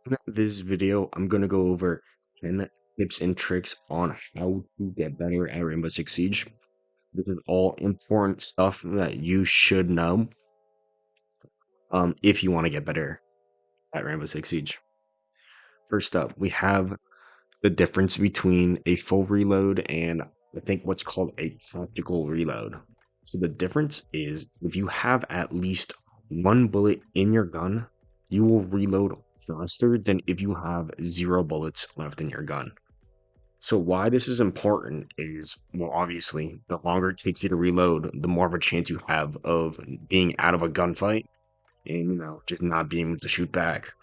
In this video, I'm going to go over 10 tips and tricks on how to get better at Rainbow Six Siege. This is all important stuff that you should know if you want to get better at Rainbow Six Siege. First up, we have the difference between a full reload and I think what's called a tactical reload. So the difference is if you have at least one bullet in your gun, you will reload faster than if you have 0 bullets left in your gun. So why this is important is, well, obviously, the longer it takes you to reload, the more of a chance you have of being out of a gunfight and, just not being able to shoot back.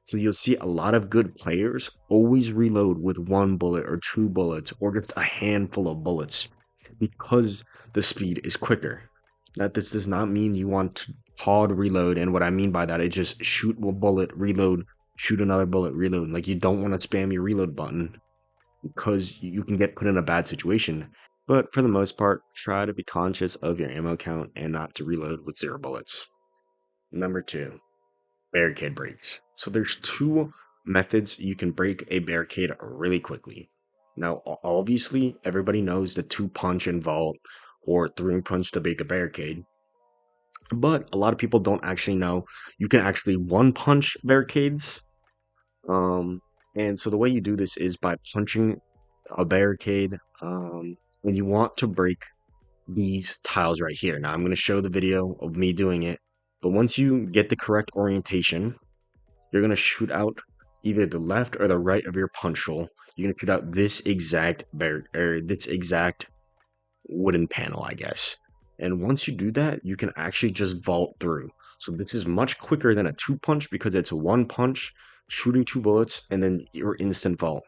So you'll see a lot of good players always reload with 1 bullet or 2 bullets or just a handful of bullets because the speed is quicker. Now, this does not mean you want to hard reload, and what I mean by that is just shoot a bullet, reload, shoot another bullet, reload. Like you don't want to spam your reload button because you can get put in a bad situation. But for the most part, try to be conscious of your ammo count and not to reload with 0 bullets. Number 2, barricade breaks. So there's 2 methods you can break a barricade really quickly. Now, obviously, everybody knows the 2-punch and vault or 3-punch to break a barricade. But a lot of people don't actually know you can actually 1-punch barricades. Um, and so the way you do this is by punching a barricade, and you want to break these tiles right here. Now I'm going to show the video of me doing it, but once you get the correct orientation, you're going to shoot out either the left or the right of your punch hole. You're going to shoot out this exact this exact wooden panel, I guess. And once you do that, you can actually just vault through. So this is much quicker than a 2-punch because it's 1 punch, shooting 2 bullets, and then your instant vault.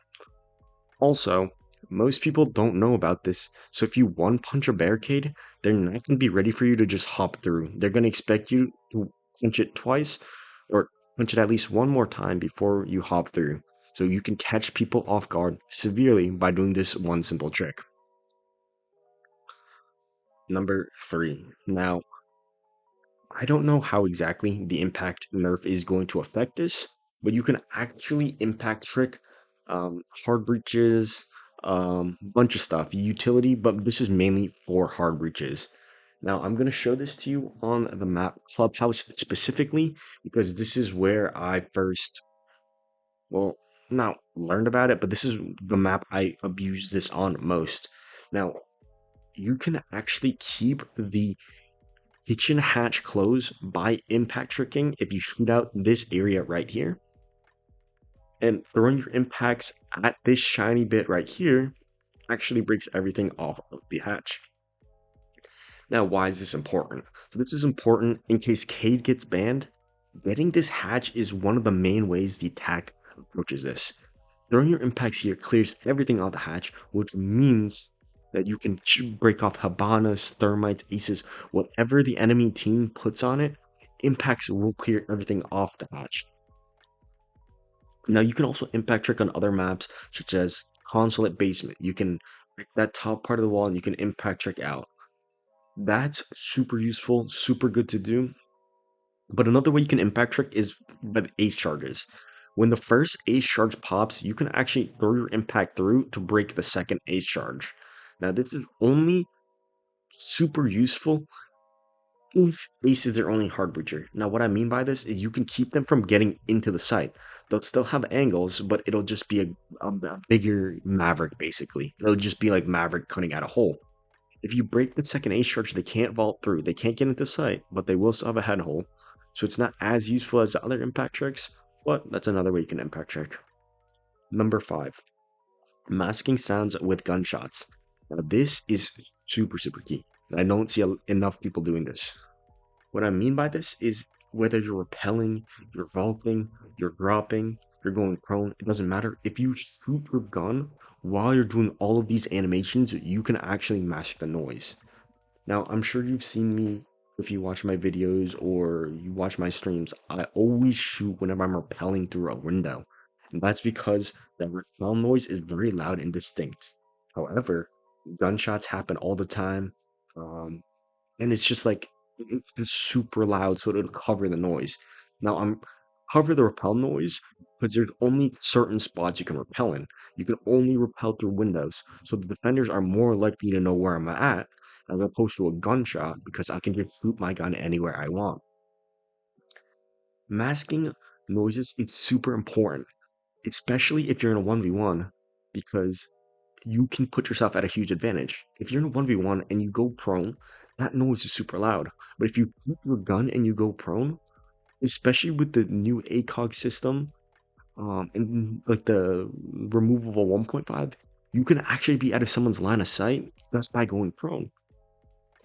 Also, most people don't know about this, so if you 1-punch a barricade, they're not going to be ready for you to just hop through. They're going to expect you to punch it twice or punch it at least one more time before you hop through. So you can catch people off guard severely by doing this one simple trick. Number 3. Now, I don't know how exactly the impact nerf is going to affect this, but you can actually impact trick hard breaches, bunch of stuff, utility, but this is mainly for hard breaches. Now I'm going to show this to you on the map Clubhouse specifically because this is where I first, well, not learned about it, but this is the map I abuse this on most. Now, you can actually keep the kitchen hatch closed by impact tricking if you shoot out this area right here. And throwing your impacts at this shiny bit right here actually breaks everything off of the hatch. Now, why is this important? So this is important in case Cade gets banned. Getting this hatch is one of the main ways the attack approaches this. Throwing your impacts here clears everything off the hatch, which means that you can break off Habanas, Thermites, Aces, whatever the enemy team puts on it, impacts will clear everything off the hatch. Now you can also impact trick on other maps, such as Consulate Basement. You can break that top part of the wall and you can impact trick out. That's super useful, super good to do. But another way you can impact trick is by the ace charges. When the first ace charge pops, you can actually throw your impact through to break the second ace charge. Now this is only super useful if ace is their only hard breacher. Now what I mean by this is you can keep them from getting into the site. They'll still have angles, but it'll just be a bigger Maverick basically. It'll just be like Maverick cutting out a hole. If you break the second ace charge, they can't vault through. They can't get into sight, but they will still have a head hole. So it's not as useful as the other impact tricks, but that's another way you can impact trick. Number 5, masking sounds with gunshots. Now this is super key. I don't see enough people doing this. What I mean by this is whether you're rappelling, you're vaulting, you're dropping, you're going prone, it doesn't matter. If you shoot your gun while you're doing all of these animations, you can actually mask the noise. Now, I'm sure you've seen me if you watch my videos or you watch my streams. I always shoot whenever I'm rappelling through a window. And that's because the rappel noise is very loud and distinct. However, gunshots happen all the time. And it's just like it's just super loud, so it'll cover the noise. Now cover the repel noise because there's only certain spots you can repel in. You can only repel through windows, so the defenders are more likely to know where I'm at as opposed to a gunshot because I can just shoot my gun anywhere I want. Masking noises is super important, especially if you're in a 1v1, because you can put yourself at a huge advantage. If you're in a 1v1 and you go prone, that noise is super loud. But if you keep your gun and you go prone, especially with the new ACOG system, and like the removable 1.5, you can actually be out of someone's line of sight just by going prone.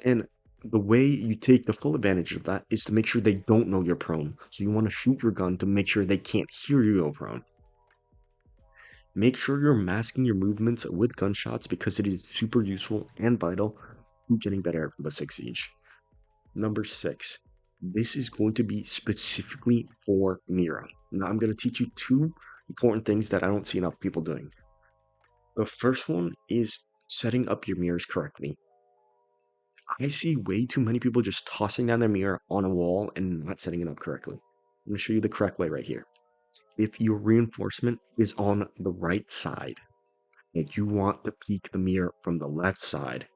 And the way you take the full advantage of that is to make sure they don't know you're prone. So you want to shoot your gun to make sure they can't hear you go prone. Make sure you're masking your movements with gunshots because it is super useful and vital to getting better at the 6 siege. Number 6. This is going to be specifically for Mira. Now I'm going to teach you two important things that I don't see enough people doing. The first one is setting up your mirrors correctly. I see way too many people just tossing down their mirror on a wall and not setting it up correctly. I'm going to show you the correct way right here. If your reinforcement is on the right side, and you want to peek the mirror from the left side,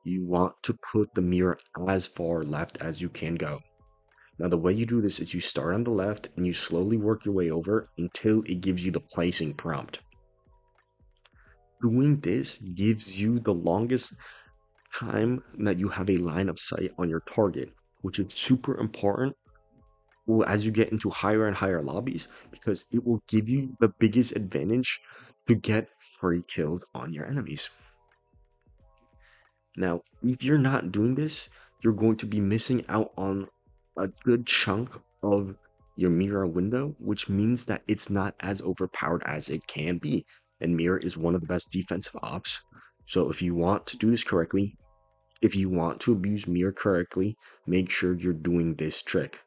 you want to put the mirror as far left as you can go. Now, the way you do this is you start on the left and you slowly work your way over until it gives you the placing prompt. Doing this gives you the longest time that you have a line of sight on your target, which is super important as you get into higher and higher lobbies because it will give you the biggest advantage to get free kills on your enemies. Now, if you're not doing this, you're going to be missing out on a good chunk of your Mira window, which means that it's not as overpowered as it can be. And Mira is one of the best defensive ops. So if you want to do this correctly, if you want to abuse Mira correctly, make sure you're doing this trick.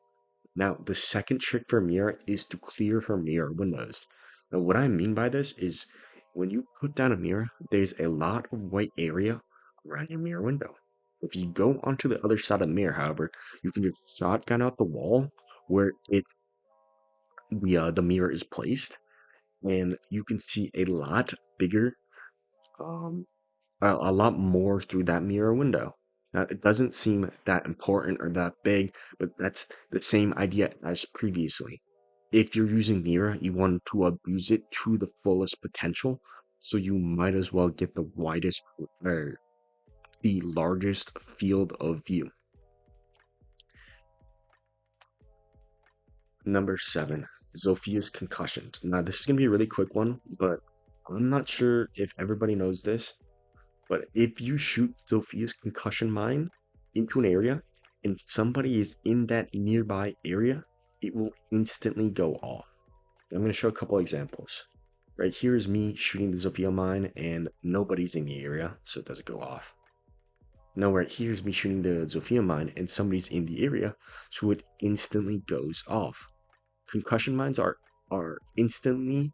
Now, the second trick for Mira is to clear her mirror windows. Now, what I mean by this is when you put down a mirror, there's a lot of white area around your mirror window. If you go onto the other side of the mirror, however, you can just shotgun out the wall where the mirror is placed, and you can see a lot bigger um, a lot more through that mirror window. Now, it doesn't seem that important or that big, but that's the same idea as previously. If you're using Mira, you want to abuse it to the fullest potential, so you might as well get the widest or the largest field of view. Number 7, Sophia's concussion. Now, this is going to be a really quick one, but I'm not sure if everybody knows this. But if you shoot Sophia's concussion mine into an area and somebody is in that nearby area, it will instantly go off. I'm going to show a couple examples. Right here is me shooting the Sophia mine and nobody's in the area, so it doesn't go off. Now right here is me shooting the Sophia mine and somebody's in the area, so it instantly goes off. Concussion mines are instantly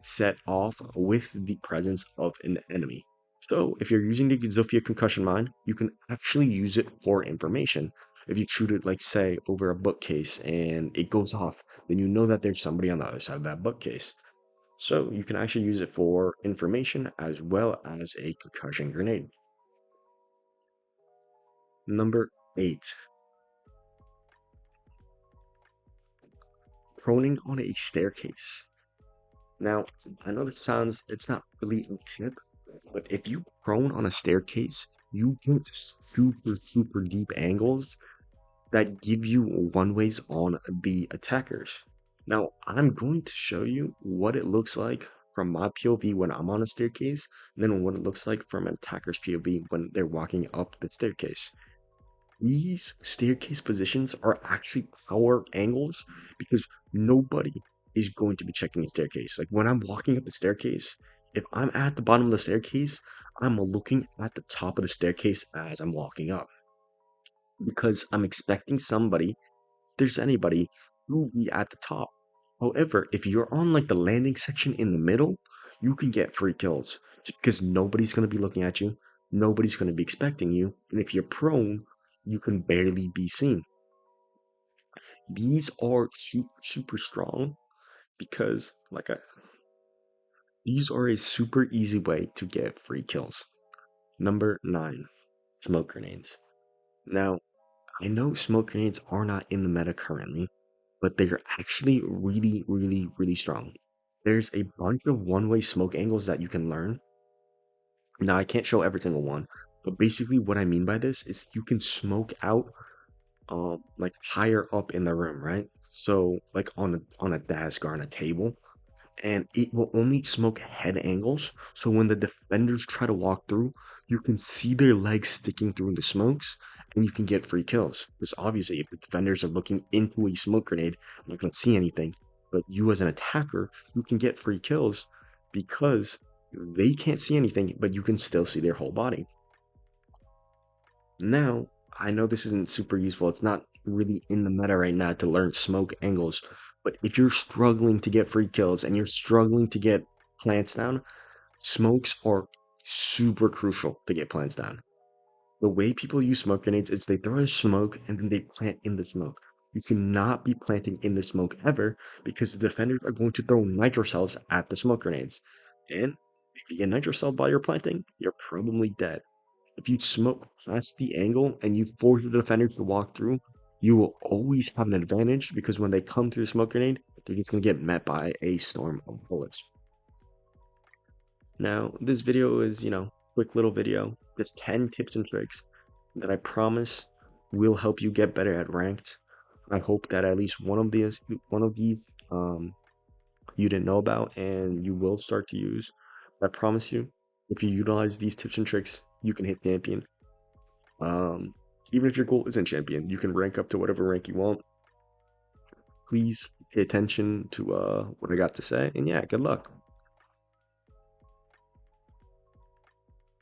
set off with the presence of an enemy. So if you're using the Sophia concussion mine, you can actually use it for information. If you shoot it, like say, over a bookcase and it goes off, then you know that there's somebody on the other side of that bookcase. So you can actually use it for information as well as a concussion grenade. Number 8, proning on a staircase. Now, I know it's not really a tip, but if you prone on a staircase, you get super deep angles that give you one ways on the attackers. Now, I'm going to show you what it looks like from my POV when I'm on a staircase, and then what it looks like from an attacker's POV when they're walking up the staircase. These staircase positions are actually power angles because nobody is going to be checking the staircase. Like when I'm walking up the staircase, if I'm at the bottom of the staircase, I'm looking at the top of the staircase as I'm walking up because I'm expecting somebody, if there's anybody, to be at the top. However, if you're on like the landing section in the middle, you can get free kills because nobody's going to be looking at you. Nobody's going to be expecting you. And if you're prone, you can barely be seen. these are super strong because these are a super easy way to get free kills. Number 9, smoke grenades. Now, I know smoke grenades are not in the meta currently, but they are actually really strong. There's a bunch of one-way smoke angles that you can learn. Now, I can't show every single one, but basically what I mean by this is you can smoke out like higher up in the room, right? So like on a desk or on a table, and it will only smoke head angles. So when the defenders try to walk through, you can see their legs sticking through the smokes, and you can get free kills. Because obviously, if the defenders are looking into a smoke grenade, you're not going to see anything. But you, as an attacker, you can get free kills because they can't see anything, but you can still see their whole body. Now, I know this isn't super useful. It's not really in the meta right now to learn smoke angles. But if you're struggling to get free kills and you're struggling to get plants down, smokes are super crucial to get plants down. The way people use smoke grenades is they throw a smoke and then they plant in the smoke. You cannot be planting in the smoke ever because the defenders are going to throw nitro cells at the smoke grenades. And if you get nitro cell while you're planting, you're probably dead. If you smoke past the angle and you force the defenders to walk through, you will always have an advantage because when they come through the smoke grenade, they're just going to get met by a storm of bullets. Now, this video is, quick little video, just 10 tips and tricks that I promise will help you get better at ranked. I hope that at least one of these you didn't know about and you will start to use. I promise you, if you utilize these tips and tricks, you can hit champion. Even if your goal isn't champion, you can rank up to whatever rank you want. Please pay attention to what I got to say, and yeah, good luck.